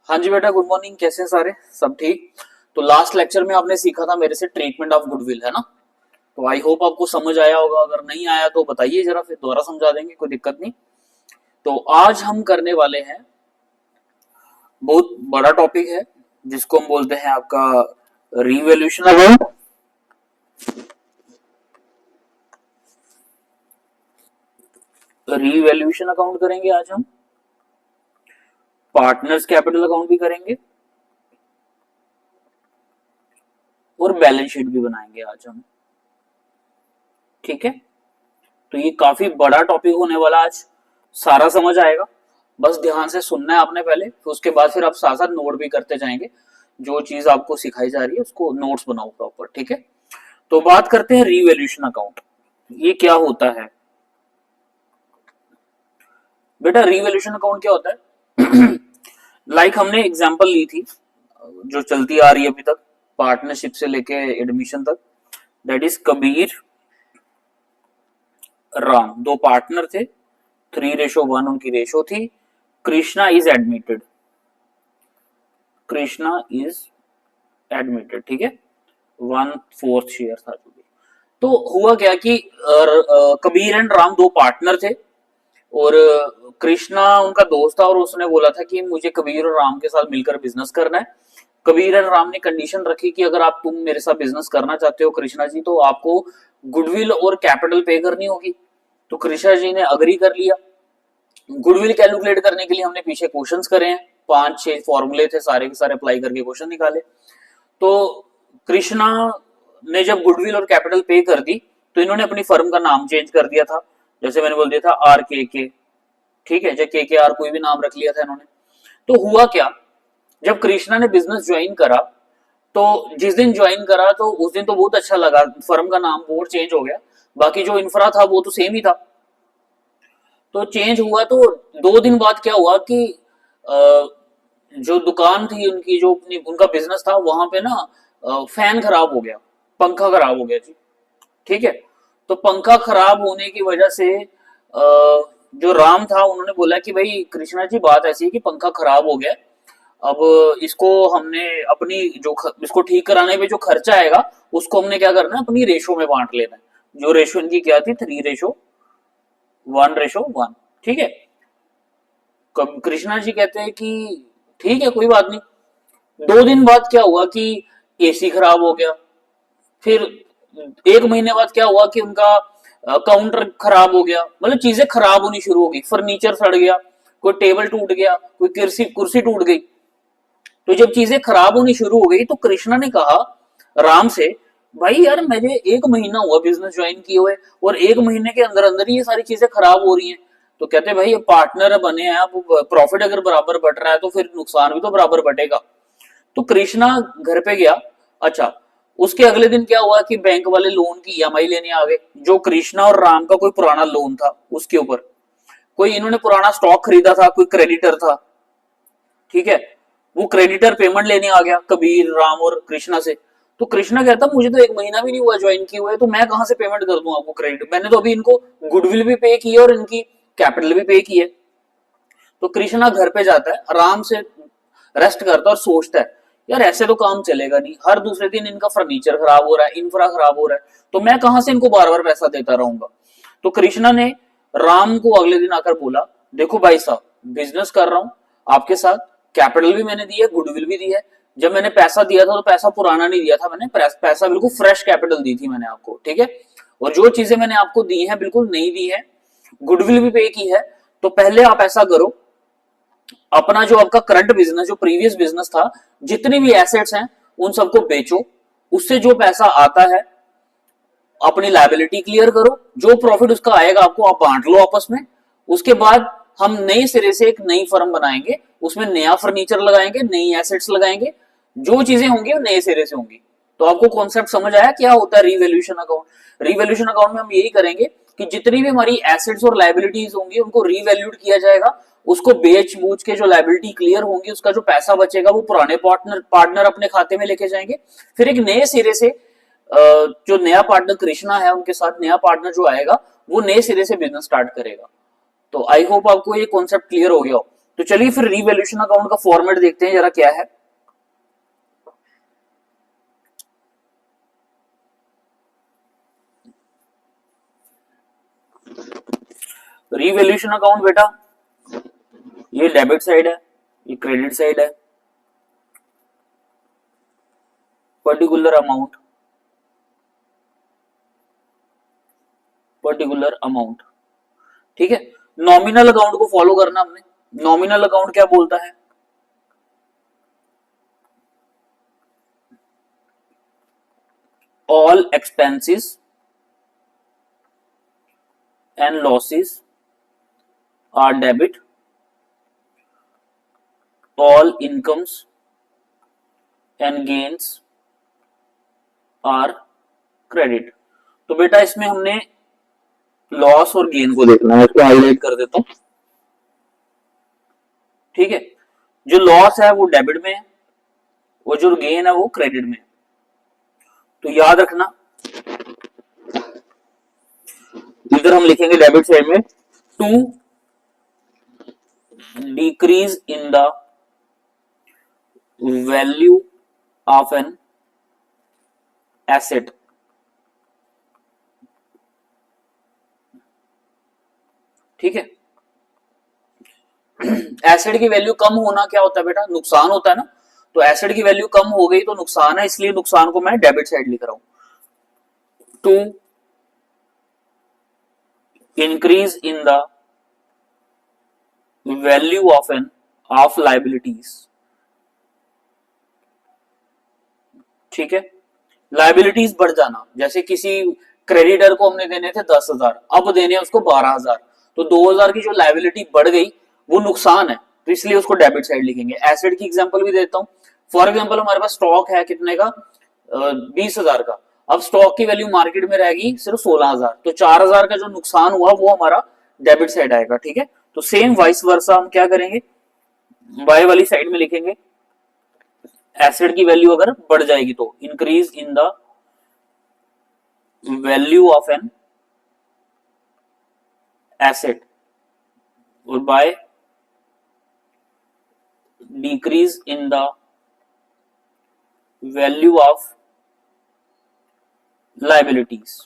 हाँ जी बेटा, good morning. कैसे हैं सारे? सब ठीक? तो लास्ट लेक्चर में आपने सीखा था मेरे से ट्रीटमेंट ऑफ गुडविल, है ना? तो आई होप आपको समझ आया होगा। अगर नहीं आया तो बताइए जरा, फिर दोबारा समझा देंगे, कोई दिक्कत नहीं। तो आज हम करने वाले हैं, बहुत बड़ा टॉपिक है जिसको हम बोलते हैं आपका रीवैल्यूएशन अकाउंट। रीवैल्यूएशन अकाउंट करेंगे आज हम, पार्टनर्स कैपिटल अकाउंट भी करेंगे और बैलेंस शीट भी बनाएंगे आज हम। ठीक है? तो ये काफी बड़ा टॉपिक होने वाला आज। सारा समझ आएगा, बस ध्यान से सुनना है आपने पहले, फिर उसके बाद फिर आप साथ साथ नोट भी करते जाएंगे। जो चीज आपको सिखाई जा रही है उसको नोट्स बनाओ प्रॉपर। ठीक है? तो बात करते हैं रीवैल्यूएशन अकाउंट। ये क्या होता है बेटा? रीवैल्यूएशन अकाउंट क्या होता है? हमने एग्जांपल ली थी जो चलती आ रही है अभी तक, पार्टनरशिप से लेके एडमिशन तक। दैट इज कबीर राम, दो पार्टनर थे, 3:1 उनकी रेशो थी। Krishna is admitted, Krishna is admitted. ठीक है? 1/4 शेयर था जो भी। तो हुआ क्या कि कबीर एंड राम दो पार्टनर थे, और कृष्णा उनका दोस्त था, और उसने बोला था कि मुझे कबीर और राम के साथ मिलकर बिजनेस करना है। कबीर एंड राम ने कंडीशन रखी कि अगर आप तुम मेरे साथ बिजनेस करना चाहते हो कृष्णा जी, तो आपको गुडविल और कैपिटल पे करनी होगी। तो कृष्णा जी ने अग्री कर लिया। गुडविल कैलकुलेट करने के लिए हमने पीछे क्वेश्चंस करे हैं, 5-6 फॉर्मूले थे, सारे के सारे अप्लाई करके क्वेश्चन निकाले। तो कृष्णा ने जब गुडविल और कैपिटल पे कर दी, तो इन्होंने अपनी फर्म का नाम चेंज कर दिया था। जैसे मैंने बोल दिया था RKK। ठीक है? जब KKR कोई भी नाम रख लिया था इन्होंने। तो हुआ क्या, जब कृष्णा ने बिजनेस ज्वाइन करा, तो जिस दिन ज्वाइन करा तो उस दिन तो बहुत अच्छा लगा, फर्म का नाम बोर्ड चेंज हो गया, बाकी जो इंफ्रा था वो तो सेम ही था। तो चेंज हुआ तो 2 दिन बाद क्या हुआ कि जो दुकान थी उनकी, जो अपनी उनका बिजनेस था, वहां पे ना फैन खराब हो गया, पंखा खराब हो गया जी। ठीक है? तो पंखा खराब होने की वजह से जो राम था उन्होंने बोला कि भाई कृष्णा जी, बात ऐसी है कि पंखा खराब हो गया, अब इसको हमने अपनी इसको ठीक कराने पे जो खर्चा आएगा उसको हमने क्या करना है, अपनी रेशो में बांट लेना है। जो रेशो इनकी क्या थी, 3:1:1। ठीक है? कृष्णा जी कहते हैं कि ठीक है, कोई बात नहीं। 2 दिन बाद क्या हुआ कि AC खराब हो गया। फिर 1 महीने बाद क्या हुआ कि उनका काउंटर खराब हो गया, मतलब चीजें खराब होनी शुरू हो गई, फर्नीचर सड़ गया, कोई टेबल टूट गया, कोई कुर्सी कुर्सी टूट गई। तो जब चीजें खराब होनी शुरू हो गई तो कृष्णा ने कहा राम से, भाई यार मुझे 1 महीना हुआ बिजनेस ज्वाइन किए हुए, और 1 महीने के अंदर अंदर ही ये सारी चीजें खराब हो रही हैं। तो कहते भाई, पार्टनर बने हैं, अब प्रॉफिट अगर बराबर बढ़ रहा है तो फिर नुकसान भी तो बराबर बढ़ेगा। तो कृष्णा घर पे गया। अच्छा, उसके अगले दिन क्या हुआ कि बैंक वाले लोन की EMI लेने आ गए, जो कृष्णा और राम का कोई पुराना लोन था उसके ऊपर। कोई इन्होंने पुराना स्टॉक खरीदा था, कोई क्रेडिटर था। ठीक है? वो क्रेडिटर पेमेंट लेने आ गया कबीर, राम और कृष्णा से। तो कृष्णा कहता, मुझे तो 1 महीना भी नहीं हुआ ज्वाइन किए हुए, तो मैं कहां से पेमेंट कर दूं आपको क्रेडिट? मैंने तो अभी इनको गुडविल भी पे की है और इनकी कैपिटल भी पे की है। तो कृष्णा घर पे जाता है, आराम से रेस्ट करता है और सोचता है, यार ऐसे तो काम चलेगा नहीं, हर दूसरे दिन इनका फर्नीचर खराब हो रहा है, इंफ्रा खराब हो रहा है, तो मैं कहां से इनको बार बार पैसा देता रहूंगा। तो कृष्णा ने राम को अगले दिन आकर बोला, देखो भाई साहब, बिजनेस कर रहा हूं आपके साथ, कैपिटल भी मैंने दी है, गुडविल भी दी है। जब मैंने पैसा दिया था तो पैसा पुराना नहीं दिया था मैंने, पैसा बिल्कुल फ्रेश कैपिटल दी थी मैंने आपको। ठीक है? और जो चीजें मैंने आपको दी है बिल्कुल नई दी है, गुडविल भी पे की है। तो पहले आप ऐसा करो, अपना जो आपका करंट बिजनेस, जो प्रीवियस बिजनेस था, जितनी भी एसेट्स हैं उन सबको बेचो, उससे जो पैसा आता है अपनी लायबिलिटी क्लियर करो, जो प्रॉफिट उसका आएगा आपको आप बांट लो आपस में। उसके बाद हम नए सिरे से एक नई फर्म बनाएंगे, उसमें नया फर्नीचर लगाएंगे, नई एसेट्स लगाएंगे, जो चीजें होंगी वो नए सिरे से होंगी। तो आपको कॉन्सेप्ट समझ आया क्या होता है रीवैल्यूएशन अकाउंट? रीवैल्यूएशन अकाउंट में हम यही करेंगे कि जितनी भी हमारी एसेट्स और लायबिलिटीज होंगी उनको रीवैल्यूड किया जाएगा, उसको बेच बूझ के जो लायबिलिटी क्लियर होंगी उसका जो पैसा बचेगा वो पुराने पार्टनर पार्टनर अपने खाते में लेके जाएंगे। फिर एक नए सिरे से जो नया पार्टनर कृष्णा है उनके साथ नया पार्टनर जो आएगा वो नए सिरे से बिजनेस स्टार्ट करेगा। तो आई होप आपको ये कॉन्सेप्ट क्लियर हो गया हो। तो चलिए फिर रीवैल्यूएशन अकाउंट का फॉर्मेट देखते हैं जरा क्या है। रीवैल्यूएशन अकाउंट बेटा, ये डेबिट साइड है, ये क्रेडिट साइड है। पर्टिकुलर अमाउंट, पर्टिकुलर अमाउंट, ठीक है। नॉमिनल अकाउंट को फॉलो करना हमने। नॉमिनल अकाउंट क्या बोलता है? All expenses and losses are debit, all incomes and gains are credit. तो बेटा इसमें हमने लॉस और गेन को देखना है, इसको हाईलाइट कर देता हूं, ठीक है। जो लॉस है वो डेबिट में है, और जो गेन है वो क्रेडिट में है। तो याद रखना, इधर हम लिखेंगे डेबिट साइड में to decrease in the value of an asset, ठीक है। एसेट की वैल्यू कम होना क्या होता है बेटा? नुकसान होता है ना। तो एसेट की वैल्यू कम हो गई तो नुकसान है, इसलिए नुकसान को मैं डेबिट साइड लिख रहा हूं। To increase in the value of an of liabilities, ठीक है। लाइबिलिटीज बढ़ जाना, जैसे किसी क्रेडिटर को हमने देने थे 10,000, अब देने उसको 12,000, तो 2,000 की जो लाइबिलिटी बढ़ गई वो नुकसान है, तो इसलिए उसको डेबिट साइड लिखेंगे। एसेट की एग्जांपल भी देता हूं। फॉर एग्जांपल हमारे पास स्टॉक है कितने का? 20,000 का। अब स्टॉक की वैल्यू मार्केट में रहेगी सिर्फ 16,000, तो 4,000 का जो नुकसान हुआ वो हमारा डेबिट साइड आएगा, ठीक है। तो सेम वाइस वर्सा हम क्या करेंगे, बाय वाली साइड में लिखेंगे एसेट की वैल्यू अगर बढ़ जाएगी तो increase in the value of an asset, और by decrease in the value of liabilities.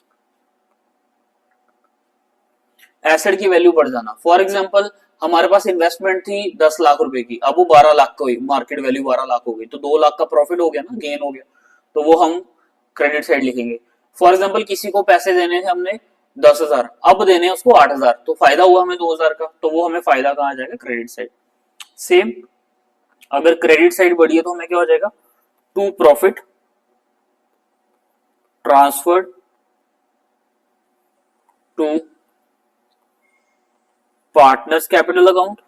Asset की वैल्यू बढ़ जाना, फॉर एग्जांपल हमारे पास इन्वेस्टमेंट थी 10 लाख रुपए की, अब वो 12 लाख का हुई, मार्केट वैल्यू 12 लाख हो गई, तो 2 लाख का प्रॉफिट हो गया ना, गेन हो गया, तो वो हम क्रेडिट साइड लिखेंगे। फॉर एग्जांपल किसी को पैसे देने थे हमने 10,000, अब देने उसको 8,000, तो फायदा हुआ हमें 2,000 का, तो वो हमें फायदा कहाँ आ जाएगा? Credit side. सेम अगर क्रेडिट साइड बढ़ी है तो हमें क्या हो जाएगा? To profit transferred to partners capital account,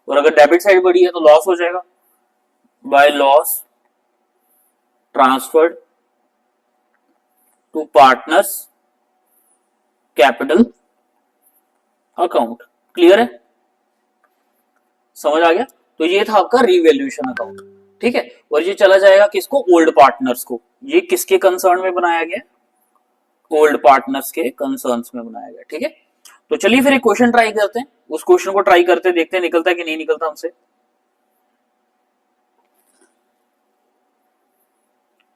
और अगर डेबिट साइड बढ़ी है तो लॉस हो जाएगा, by loss transferred to partners capital account. Clear है? समझ आ गया? तो ये था आपका रीवैल्यूएशन अकाउंट, ठीक है। और ये चला जाएगा किसको? ओल्ड पार्टनर्स को। ये किसके कंसर्न में बनाया गया? ओल्ड पार्टनर्स के कंसर्न्स में बनाया गया, ठीक है। तो चलिए फिर एक क्वेश्चन ट्राई करते हैं, उस क्वेश्चन को ट्राई करते हैं, देखते हैं निकलता है कि नहीं निकलता हमसे।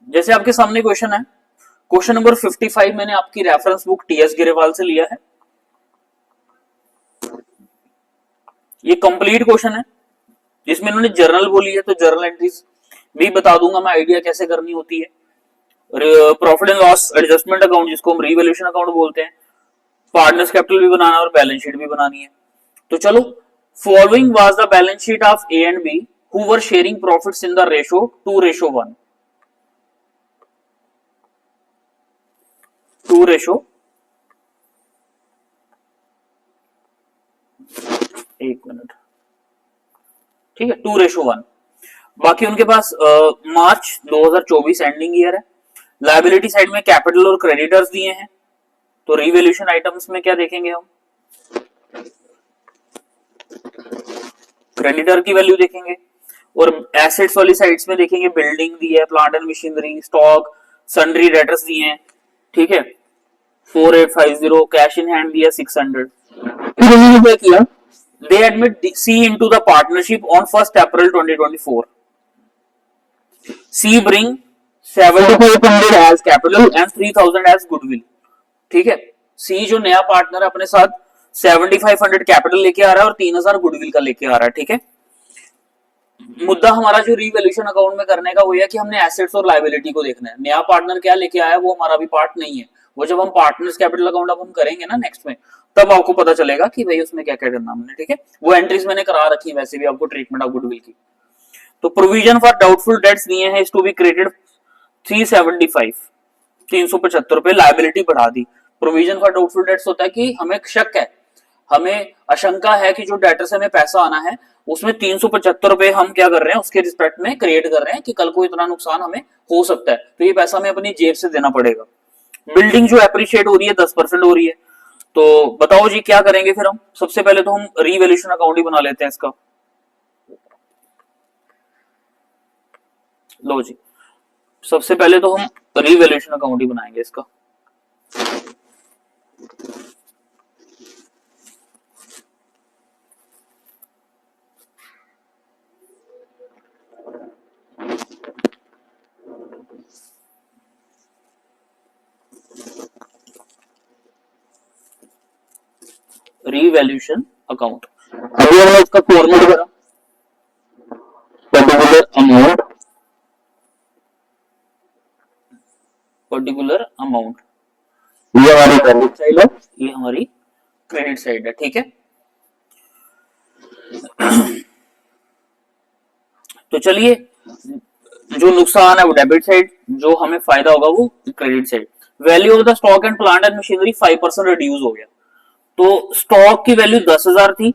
जैसे आपके सामने क्वेश्चन है, क्वेश्चन नंबर 55 मैंने आपकी रेफरेंस बुक टीएस गिरेवाल से लिया है। ये कंप्लीट क्वेश्चन है, जिसमें इन्होंने जर्नल बोली है, तो जर्नल एंट्रीज भी बता दूंगा मैं, आइडिया कैसे करनी होती है। Profit and loss adjustment account, जिसको हम रीवैल्यूएशन अकाउंट बोलते हैं, पार्टनर्स कैपिटल भी बनाना है और बैलेंस शीट भी बनानी है। तो चलो, following was the balance sheet of A and B who were sharing profits in the ratio 2:1, 2:, एक मिनट, ठीक है, 2:1। बाकी उनके पास मार्च 2024 एंडिंग ईयर है। लायबिलिटी साइड में कैपिटल और क्रेडिटर्स दिए हैं, तो रिवैल्यूएशन आइटम्स में क्या देखेंगे हम? क्रेडिटर की वैल्यू देखेंगे, और एसेट्स वाली साइड्स में देखेंगे बिल्डिंग दी है, plant and machinery, stock, sundry debtors दिए हैं, ठीक है, 4850, कैश इन हैंड दिया 600। फिर क्या किया, they admit C into the partnership on 1st April 2024. C bring 7500 as capital and 3000 as goodwill. ठीक है, सी जो नया पार्टनर अपने साथ 7500 कैपिटल लेके आ रहा है और 3000 गुडविल का लेके आ रहा है। ठीक है, मुद्दा हमारा जो रीवैल्यूएशन अकाउंट में करने का वो है कि हमने एसेट्स और लायबिलिटी को देखना है। नया पार्टनर क्या लेके आया वो हमारा भी पार्ट नहीं है, वो जब हम पार्टनर्स कैपिटल अकाउंट अब हम करेंगे ना नेक्स्ट में, तब आपको पता चलेगा कि भाई उसमें क्या क्या करना हमने। ठीक है, वो एंट्रीज मैंने करा रखी है वैसे भी आपको ट्रीटमेंट ऑफ गुडविल की। तो प्रोविजन फॉर डाउटफुल डेट्स दिए हैं, is to be created 375 ₹375 liability बढ़ा दी। प्रोविजन फॉर डाउटफुल डेट्स होता है कि हमें शक है, हमें आशंका है कि जो डेटर से हमें पैसा आना है उसमें ₹375 हम क्या कर रहे हैं उसके रिस्पेक्ट में क्रिएट कर रहे हैं कि कल को इतना नुकसान हमें हो सकता है, तो ये पैसा हमें अपनी जेब से देना पड़ेगा। बिल्डिंग जो एप्रिशिएट हो रही है 10% हो रही है, तो बताओ जी क्या करेंगे फिर हम। सबसे पहले तो हम रीवैल्यूएशन अकाउंट ही बना लेते हैं इसका। लो जी, सबसे पहले तो हम रीवैल्यूएशन अकाउंट ही बनाएंगे इसका। रीवैल्यूएशन अकाउंट, अभी हमने इसका फॉर्मेट करा पर्टिकुलर अमाउंट, पर्टिकुलर अमाउंट, ये हमारी डेबिट साइड है, ये हमारी क्रेडिट साइड है। ठीक है, तो चलिए जो नुकसान है वो डेबिट साइड, जो हमें फायदा होगा वो credit side. Value of the stock and plant and machinery 5% reduce हो गया। तो स्टॉक की वैल्यू 10,000 थी,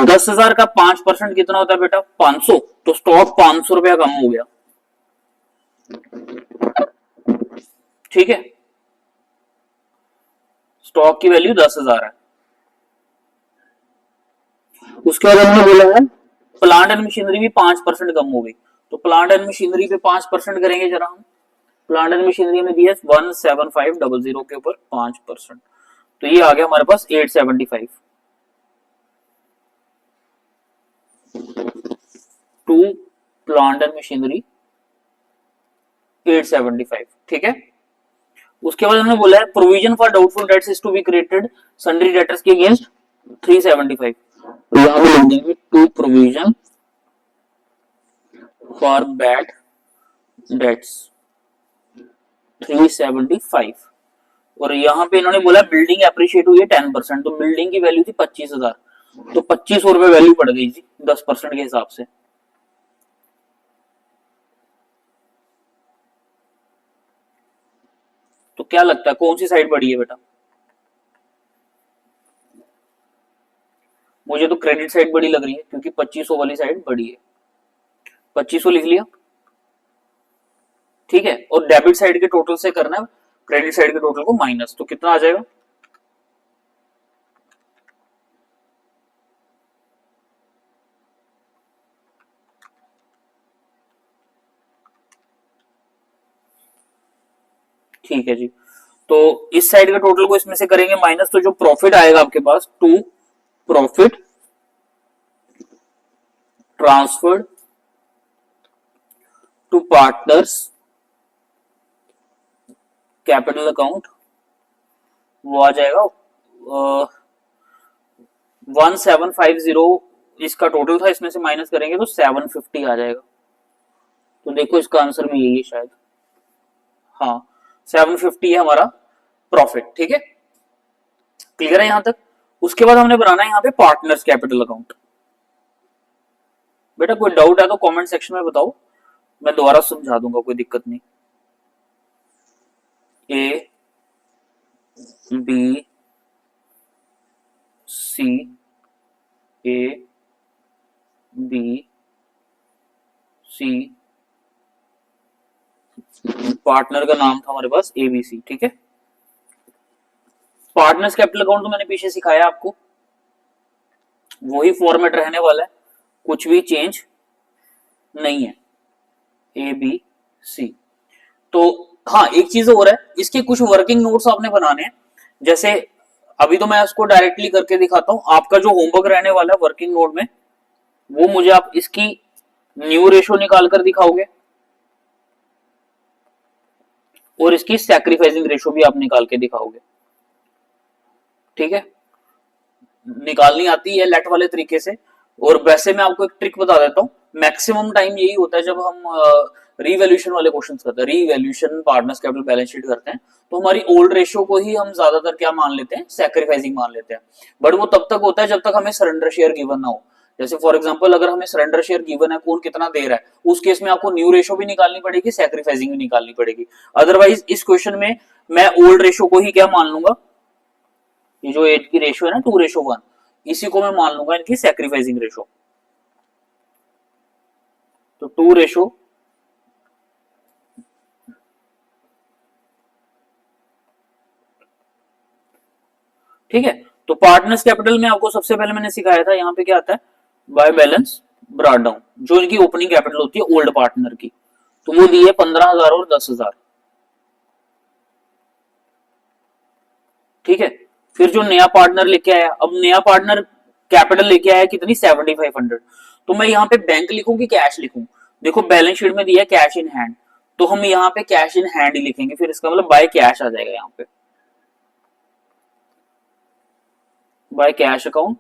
10,000 का 5% कितना होता है बेटा 500, तो स्टॉक 500 रुपया कम हो गया। ठीक है, स्टॉक की वैल्यू 10,000 है। उसके बाद हमने बोला है प्लांट एंड मशीनरी भी 5% कम हो गई, तो प्लांट एंड मशीनरी पे 5% करेंगे जरा हम। प्लांट एंड मशीनरी में दिया 17500 के ऊपर 5%, तो ये आ गया हमारे पास 875 टू प्लांट एंड मशीनरी 875। ठीक है, उसके बाद हमने बोला है provision for doubtful debts is to be created sundry debtors के अगेंस्ट 375, तो यहां पे लिख देंगे to provision for bad debts 375, और यहां पे इन्होंने बोला बिल्डिंग एप्रिशिएट हुई है 10%, तो बिल्डिंग की वैल्यू थी 25,000, तो 2500 रुपए वैल्यू बढ़ गई थी 10% के हिसाब से। तो क्या लगता है कौन सी साइड बढ़ी है बेटा? मुझे तो क्रेडिट साइड बड़ी लग रही है क्योंकि 2500 वाली साइड बड़ी है। 2500 लिख लिया, ठीक है, और डेबिट साइड के टोटल से करना है क्रेडिट साइड के टोटल को माइनस, तो कितना आ जाएगा? ठीक है जी, तो इस साइड के टोटल को इसमें से करेंगे माइनस, तो जो प्रॉफिट आएगा आपके पास to profit transferred to partners capital account, वो आ जाएगा 1750, इसका टोटल था, इसमें से माइनस करेंगे तो 750 आ जाएगा। तो देखो इसका आंसर में यही है शायद, हाँ 750 है हमारा प्रॉफिट। ठीक है, क्लियर है यहां तक? उसके बाद हमने बनाना है यहाँ पे पार्टनर्स कैपिटल अकाउंट। बेटा कोई डाउट है तो कमेंट सेक्शन में बताओ, मैं दोबारा समझा दूंगा, कोई दिक्कत नहीं। A B C, A B C, partner का नाम था हमारे पास एबीसी। ठीक है, पार्टनर्स कैपिटल अकाउंट तो मैंने पीछे सिखाया आपको, वही फॉर्मेट रहने वाला है, कुछ भी चेंज नहीं है, ए बी सी। तो हाँ एक चीज और है, इसके कुछ वर्किंग नोट्स आपने बनाने हैं, जैसे अभी तो मैं इसको डायरेक्टली करके दिखाता हूं। आपका जो होमवर्क रहने वाला है वर्किंग नोट में, वो मुझे आप इसकी न्यू रेशो निकाल कर दिखाओगे और इसकी सैक्रिफाइसिंग रेशो भी आप निकाल के दिखाओगे। ठीक है, निकालनी आती है लेट वाले तरीके से। और वैसे मैं आपको एक ट्रिक बता देता हूँ, मैक्सिमम टाइम यही होता है जब हम रीवैल्यूएशन वाले क्वेश्चन करते हैं, revaluation partners capital balance sheet करते हैं, तो हमारी ओल्ड रेशियो को ही हम ज्यादातर क्या मान लेते हैं, सैक्रिफाइसिंग मान लेते हैं। बट वो तब तक होता है जब तक हमें सरेंडर शेयर गिवन ना हो। जैसे फॉर एग्जांपल अगर हमें सरेंडर शेयर गिवन है, कौन कितना दे रहा है, उस केस में आपको न्यू रेशियो भी निकालनी पड़ेगी, सैक्रिफाइसिंग भी निकालनी पड़ेगी। अदरवाइज इस क्वेश्चन में मैं ओल्ड रेशियो को ही क्या मान लूंगा, ये जो एट की रेशियो है ना 2:1, इसी को मैं मान लूंगा इनकी सैक्रिफाइसिंग रेशो। तो 2:, ठीक है। तो पार्टनर्स कैपिटल में आपको सबसे पहले मैंने सिखाया था, यहाँ पे क्या आता है, बाय बैलेंस ब्रॉट डाउन, जो इनकी ओपनिंग कैपिटल होती है ओल्ड पार्टनर की, तो वो दी है 15,000 और 10,000। ठीक है, फिर जो नया पार्टनर लेके आया, अब नया पार्टनर कैपिटल लेके आया कितनी, 7,500। तो मैं यहाँ पे बैंक लिखूं कि कैश लिखूं, देखो बैलेंस शीट में दिया कैश इन हैंड, तो हम यहाँ पे कैश इन हैंड ही लिखेंगे, फिर इसका मतलब बाय कैश आ जाएगा यहाँ पे, बाय कैश अकाउंट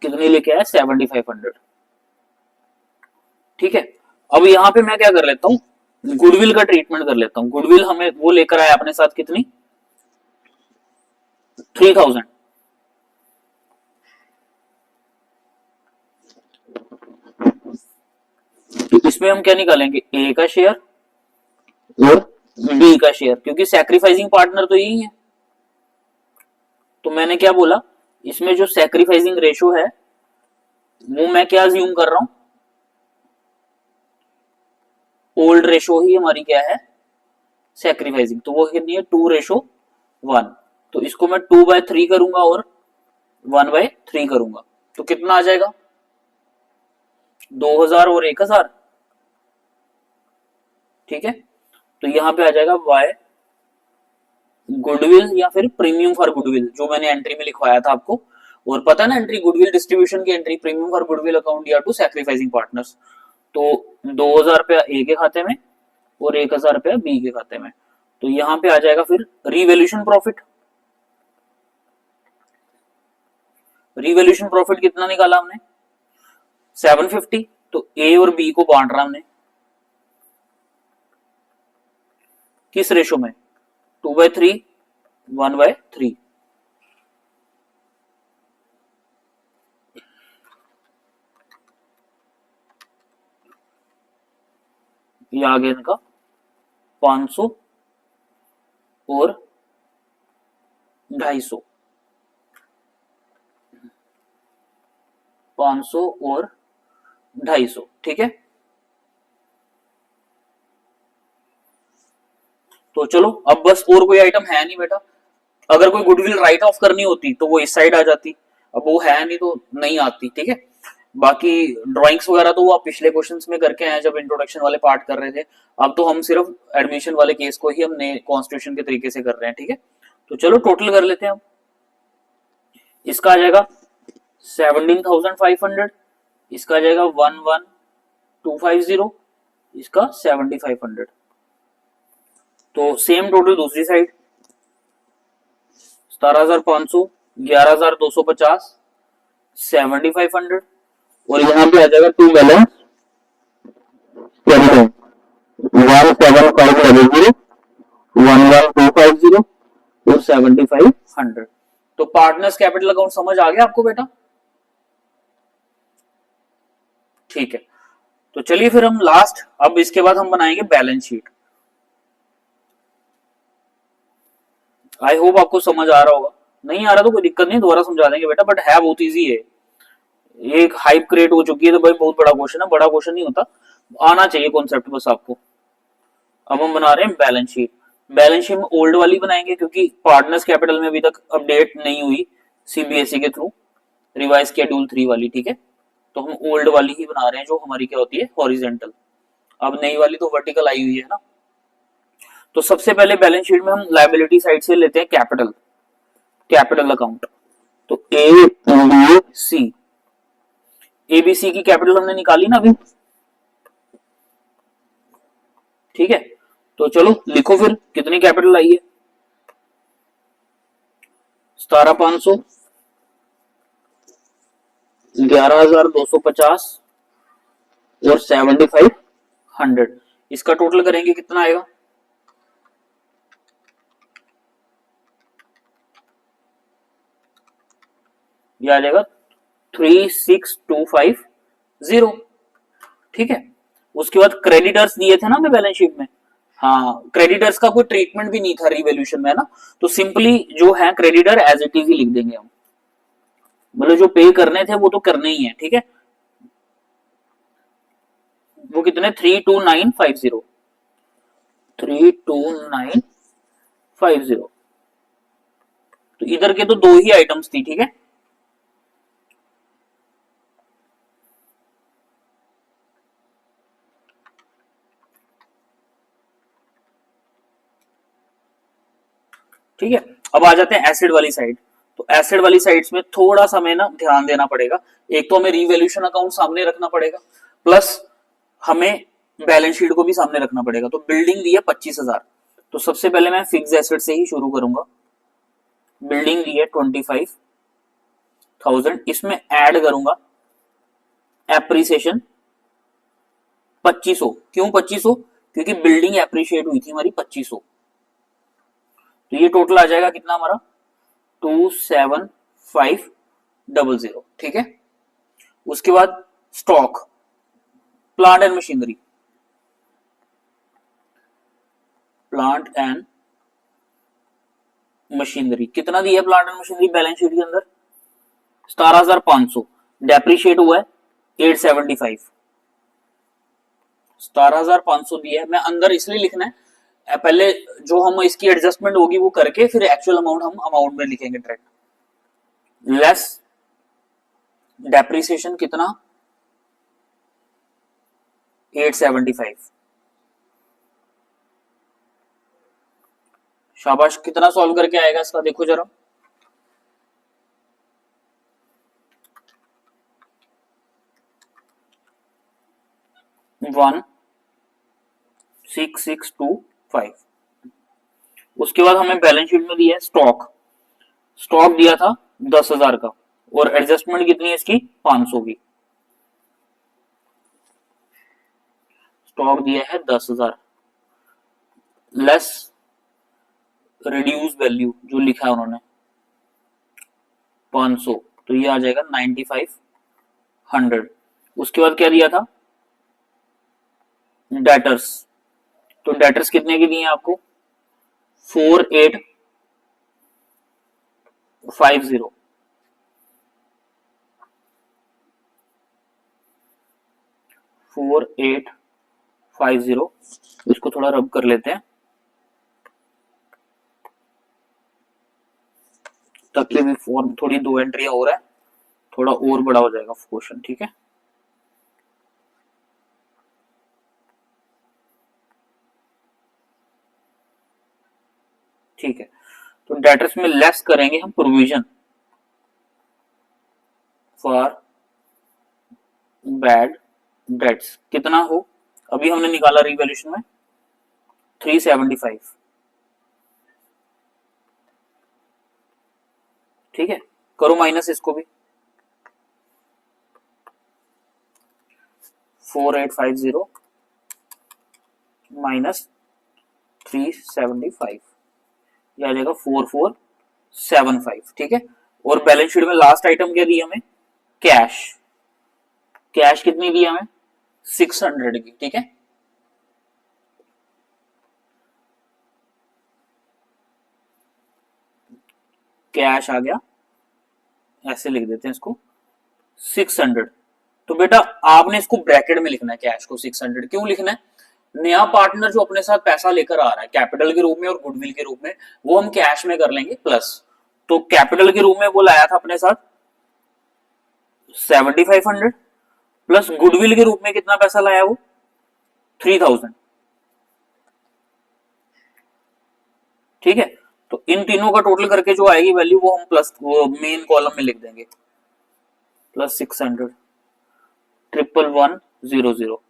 कितनी लेके आया, 7,500। ठीक है, अब यहाँ पे मैं क्या कर लेता हूँ, गुडविल का ट्रीटमेंट कर लेता हूँ। गुडविल हमें वो लेकर आया अपने साथ कितनी, 3,000। तो इसमें हम क्या निकालेंगे, ए का शेयर और बी का शेयर, क्योंकि सैक्रिफाइसिंग पार्टनर तो यही है। तो मैंने क्या बोला, इसमें जो सैक्रिफाइसिंग रेशो है वो मैं क्या अज्यूम कर रहा हूं, ओल्ड रेशो ही हमारी क्या है, सैक्रिफाइसिंग, तो वो कितनी है, 2:1। तो इसको मैं 2/3 करूंगा और 1/3 करूंगा, तो कितना आ जाएगा, 2,000 और 1,000। ठीक है, तो यहां पे आ जाएगा वाई गुडविल या फिर प्रीमियम फॉर गुडविल, जो मैंने एंट्री में लिखवाया था आपको। और पता है ना एंट्री, गुडविल डिस्ट्रीब्यूशन की entry, premium for goodwill account या टू सैक्रिफाइसिंग पार्टनर्स। तो 2,000 रुपया ए के खाते में और 1,000 रुपया बी के खाते में। तो यहां पे आ जाएगा फिर रिवैल्यूएशन प्रॉफिट। रिवैल्यूएशन प्रॉफिट कितना निकाला हमने, 750। तो ए और बी को बांट रहा हमने किस रेशो में, 2/3 1/3। ये आ गया इनका 500 और 250, 500 और 250। ठीक है, तो चलो अब बस और कोई आइटम है नहीं बेटा। अगर कोई गुडविल राइट ऑफ करनी होती तो वो इस साइड आ जाती, अब वो है नहीं तो नहीं आती। ठीक है, बाकी ड्राइंग्स वगैरह तो वो आप पिछले क्वेश्चंस में करके आए जब इंट्रोडक्शन वाले पार्ट कर रहे थे। अब तो हम सिर्फ एडमिशन वाले केस को ही हमने कॉन्स्टिट्यूशन के तरीके से कर रहे हैं। ठीक है, तो चलो टोटल कर लेते हैं हम। इसका आ जाएगा 17,500, इसका आ जाएगा 11,250, इसका 7,500। तो सेम टोटल दूसरी साइड 17,500, 11,250, 7,500, और यहाँ पे आ जाएगा टू बैलेंस 17,500, 11,250 और 7,500। तो पार्टनर्स कैपिटल अकाउंट समझ आ गया आपको बेटा। ठीक है, तो चलिए फिर हम लास्ट, अब इसके बाद हम बनाएंगे बैलेंस शीट। आई होप आपको समझ आ रहा होगा, नहीं आ रहा तो कोई दिक्कत नहीं, दोबारा समझा देंगे बेटा, बट है बहुत इजी है। एक हाइप क्रिएट हो चुकी है तो भाई बहुत बड़ा क्वेश्चन है, बड़ा क्वेश्चन नहीं होता, आना चाहिए कॉन्सेप्ट बस आपको। अब हम बना रहे हैं बैलेंस शीट। बैलेंस शीट में ओल्ड वाली बनाएंगे क्योंकि पार्टनर्स कैपिटल में अभी तक अपडेट नहीं हुई सीबीएसई के थ्रू, रिवाइज शेड्यूल 3 वाली। ठीक है, तो हम ओल्ड वाली ही बना रहे हैं जो हमारी क्या होती है, हॉरिजेंटल। अब नई वाली तो वर्टिकल आई हुई है ना। तो सबसे पहले बैलेंस शीट में हम लायबिलिटी साइड से लेते हैं कैपिटल। Capital account. तो ABC, ABC की कैपिटल हमने निकाली ना अभी, ठीक है। तो चलो लिखो फिर कितनी कैपिटल आई है, 17,500, 11,250 और 7,500, इसका टोटल करेंगे कितना आएगा, ये आ जाएगा 36,250, ठीक है। उसके बाद क्रेडिटर्स दिए थे ना हमें बैलेंस शीट में, हाँ क्रेडिटर्स का कोई ट्रीटमेंट भी नहीं था रिवैल्यूएशन में ना, तो सिंपली जो है क्रेडिटर एज इट इज ही लिख देंगे हम, मतलब जो पे करने थे वो तो करने ही है, ठीक है। वो कितने 32950, 32950, तो इधर के तो दो ही आइटम्स थी, ठीक है। ठीक है, अब आ जाते हैं एसिड वाली साइड। तो एसिड वाली साइड्स में थोड़ा सा हमें ना ध्यान देना पड़ेगा, एक तो हमें रिवैल्यूएशन अकाउंट सामने रखना पड़ेगा, प्लस हमें बैलेंस शीट को भी सामने रखना पड़ेगा। तो बिल्डिंग दी है 25,000, तो सबसे पहले मैं फिक्स एसेट से ही शुरू करूंगा। बिल्डिंग दी है 25,000, इसमें ऐड करूंगा एप्रिसिएशन 2500। क्यों 2500? क्योंकि बिल्डिंग एप्रिशिएट हुई थी हमारी 2500, तो ये टोटल आ जाएगा कितना हमारा 27,500, ठीक है। उसके बाद stock, plant and machinery, plant and machinery कितना दिया है plant and machinery balance sheet के अंदर 17,500, डेप्रिशिएट हुआ है 875, 17,500 दिया है। मैं अंदर इसलिए लिखना है, पहले जो हम इसकी एडजस्टमेंट होगी वो करके फिर एक्चुअल अमाउंट हम अमाउंट में लिखेंगे डायरेक्ट। लेस डेप्रिसिएशन कितना 875, शाबाश। कितना सॉल्व करके आएगा इसका देखो जरा, 16625। उसके बाद हमें बैलेंस शीट में दिया है स्टॉक, स्टॉक दिया था 10,000 का और एडजस्टमेंट कितनी है इसकी 500 की। स्टॉक दिया है 10,000 लेस रिड्यूस वैल्यू जो लिखा है उन्होंने 500, तो ये आ जाएगा 9,500। उसके बाद क्या दिया था डेटर्स, तो डेटर्स कितने की दिए आपको 4,850, 4,850, इसको थोड़ा रब कर लेते हैं ताकि भी फॉर्म थोड़ी 2 एंट्रियां हो रहा है, थोड़ा और बड़ा हो जाएगा क्वेश्चन, ठीक है। ठीक है, तो डेटर्स में लेस करेंगे हम प्रोविजन फॉर बैड डेट्स, कितना हो अभी हमने निकाला रिवैल्यूएशन में 375, ठीक है। करो माइनस इसको भी 4,850 माइनस 375, ये आ जाएगा 4,475, ठीक है। और बैलेंस शीट में लास्ट आइटम क्या दिया हमें कैश, कैश कितनी दी हमें 600 की, ठीक है। कैश आ गया, ऐसे लिख देते हैं इसको 600। तो बेटा आपने इसको ब्रैकेट में लिखना है कैश को 600, क्यों लिखना है, नया पार्टनर जो अपने साथ पैसा लेकर आ रहा है कैपिटल के रूप में और गुडविल के रूप में, वो हम कैश में कर लेंगे प्लस। तो कैपिटल के रूप में वो लाया था अपने साथ 7,500 प्लस गुडविल के रूप में कितना पैसा लाया वो 3,000, ठीक है। तो इन तीनों का टोटल करके जो आएगी वैल्यू वो हम प्लस वो मेन कॉलम में लिख देंगे, प्लस 600 11100।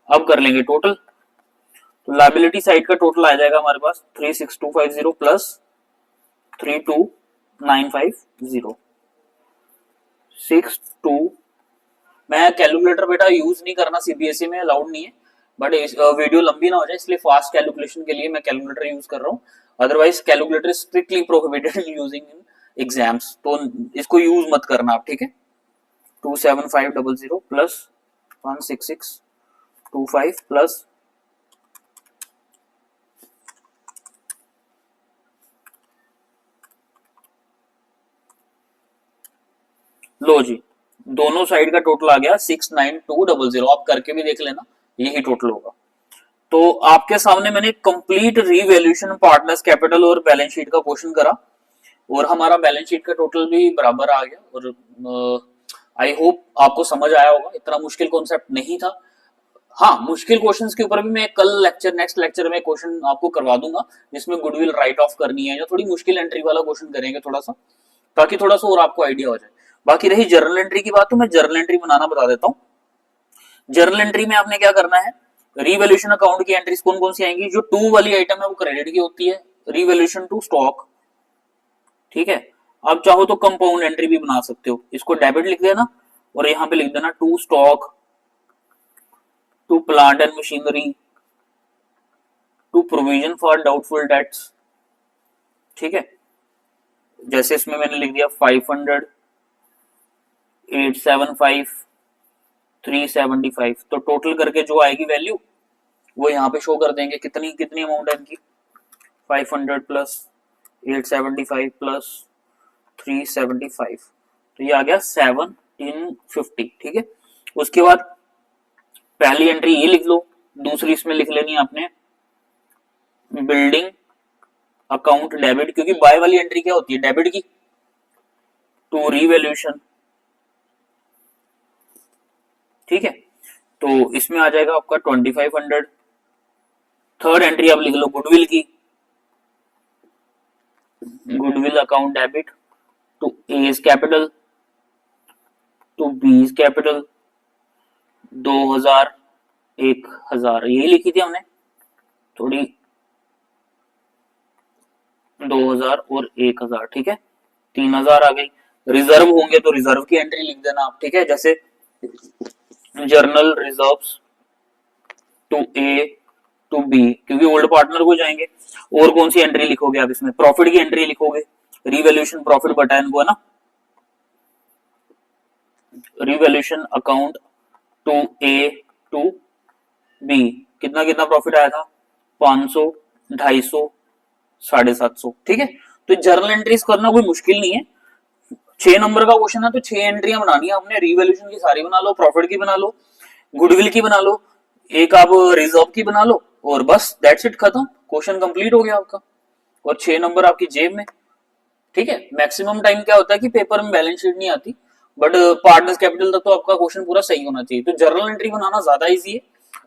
अब कर लेंगे टोटल, तो लाइबिलिटी साइड का टोटल आ जाएगा हमारे पास 36250 प्लस 32950 62। मैं कैलकुलेटर बेटा यूज नहीं करना, सीबीएसई में अलाउड नहीं है, बट वीडियो लंबी ना हो जाए इसलिए फास्ट कैलकुलेशन के लिए मैं कैलकुलेटर यूज कर रहा हूँ। Otherwise calculator strictly prohibited using in exams, तो इसको यूज मत करना आप, ठीक है। 27500 प्लस 16625 प्लस लो जी, दोनों साइड का टोटल आ गया 69200। आप करके भी देख लेना, यही टोटल होगा। तो आपके सामने मैंने कंप्लीट रीवैल्यूएशन पार्टनर्स कैपिटल और बैलेंस शीट का क्वेश्चन करा, और हमारा बैलेंस शीट का टोटल भी बराबर आ गया। और आई होप आपको समझ आया होगा, इतना मुश्किल कॉन्सेप्ट नहीं था। हाँ, मुश्किल क्वेश्चंस के ऊपर भी मैं कल नेक्स्ट लेक्चर में क्वेश्चन आपको करवा दूंगा, जिसमें गुडविल राइट ऑफ करनी है, या थोड़ी मुश्किल एंट्री वाला क्वेश्चन करेंगे थोड़ा सा, ताकि थोड़ा सा और आपको आइडिया हो जाए। बाकी रही जर्नल एंट्री की बात, तो मैं जर्नल एंट्री बनाना बता देता हूँ। जर्नल एंट्री में आपने क्या करना है, रीवैल्यूएशन अकाउंट की एंट्रीज कौन कौन सी आएंगी, जो 2 वाली आइटम है वो क्रेडिट की होती है, रीवैल्यूएशन टू स्टॉक, ठीक है। आप चाहो तो कंपाउंड एंट्री भी बना सकते हो, इसको डेबिट लिख देना और यहाँ पे लिख देना to stock, to plant and machinery, to provision for doubtful debts, ठीक है। जैसे इसमें मैंने लिख दिया 500 875 375, तो टोटल करके जो आएगी वैल्यू वो यहाँ पे शो कर देंगे, कितनी कितनी अमाउंट है इनकी, 500 प्लस 875 प्लस 375, तो ये आ गया 1750, ठीक है। उसके बाद पहली एंट्री ये लिख लो, दूसरी इसमें लिख लेनी है आपने बिल्डिंग अकाउंट डेबिट, क्योंकि बाय वाली एंट्री क्या होती है, डेबिट की, टू रीवैल्यूएशन, ठीक है। तो इसमें आ जाएगा आपका 2500। थर्ड एंट्री आप लिख लो गुडविल की, goodwill account debit to A's capital, to B's capital, 2000 1000, यही लिखी थी हमने थोड़ी, 2000 और 1000, ठीक है, 3000 आ गई। रिजर्व होंगे तो रिजर्व की एंट्री लिख देना आप, ठीक है, जैसे general reserves to A to B, क्योंकि ओल्ड पार्टनर को जाएंगे। और कौन सी एंट्री लिखोगे आप इसमें, प्रॉफिट की एंट्री लिखोगे, रिवैल्यूएशन प्रॉफिट बटा इनको है ना, revaluation account to A to B, कितना कितना प्रॉफिट आया था, 500 250 750, ठीक है। तो जर्नल एंट्रीज करना कोई मुश्किल नहीं है, 6 नंबर का क्वेश्चन है तो 6 एंट्रियां बनानी है आपने, रिवैल्यूएशन की सारी बना लो, प्रॉफिट की बना लो, गुडविल की बना लो, एक आप रिजर्व की बना लो, और बस दैट्स इट, खत्म, क्वेश्चन कंप्लीट हो गया आपका, और 6 नंबर आपकी जेब में, ठीक है। मैक्सिमम टाइम क्या होता है कि पेपर में बैलेंस शीट नहीं आती, बट पार्टनर्स कैपिटल तक तो आपका क्वेश्चन पूरा सही होना चाहिए। तो जर्नल एंट्री बनाना ज्यादा इजी है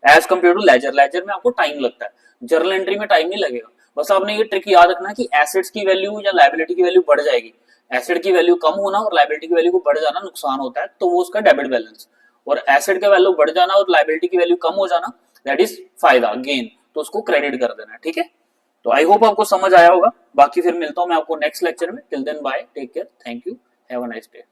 as compare to ledger, ledger में आपको टाइम लगता है, जर्नल एंट्री में टाइम नहीं लगेगा। बस आपने ये ट्रिक याद रखना कि एसेट्स की वैल्यू या लायबिलिटी की वैल्यू बढ़ जाएगी, एसेट की वैल्यू कम होना और लायबिलिटी की वैल्यू को बढ़ जाना नुकसान होता है, तो वो उसका डेबिट बैलेंस, और एसेट का वैल्यू बढ़ जाना और लायबिलिटी की वैल्यू कम हो जाना दैट इज फायदा गेन, तो उसको क्रेडिट कर देना, ठीक है। तो आई होप आपको समझ आया होगा, बाकी फिर मिलता हूं मैं आपको नेक्स्ट लेक्चर में, till then bye, take care, thank you, have a nice day.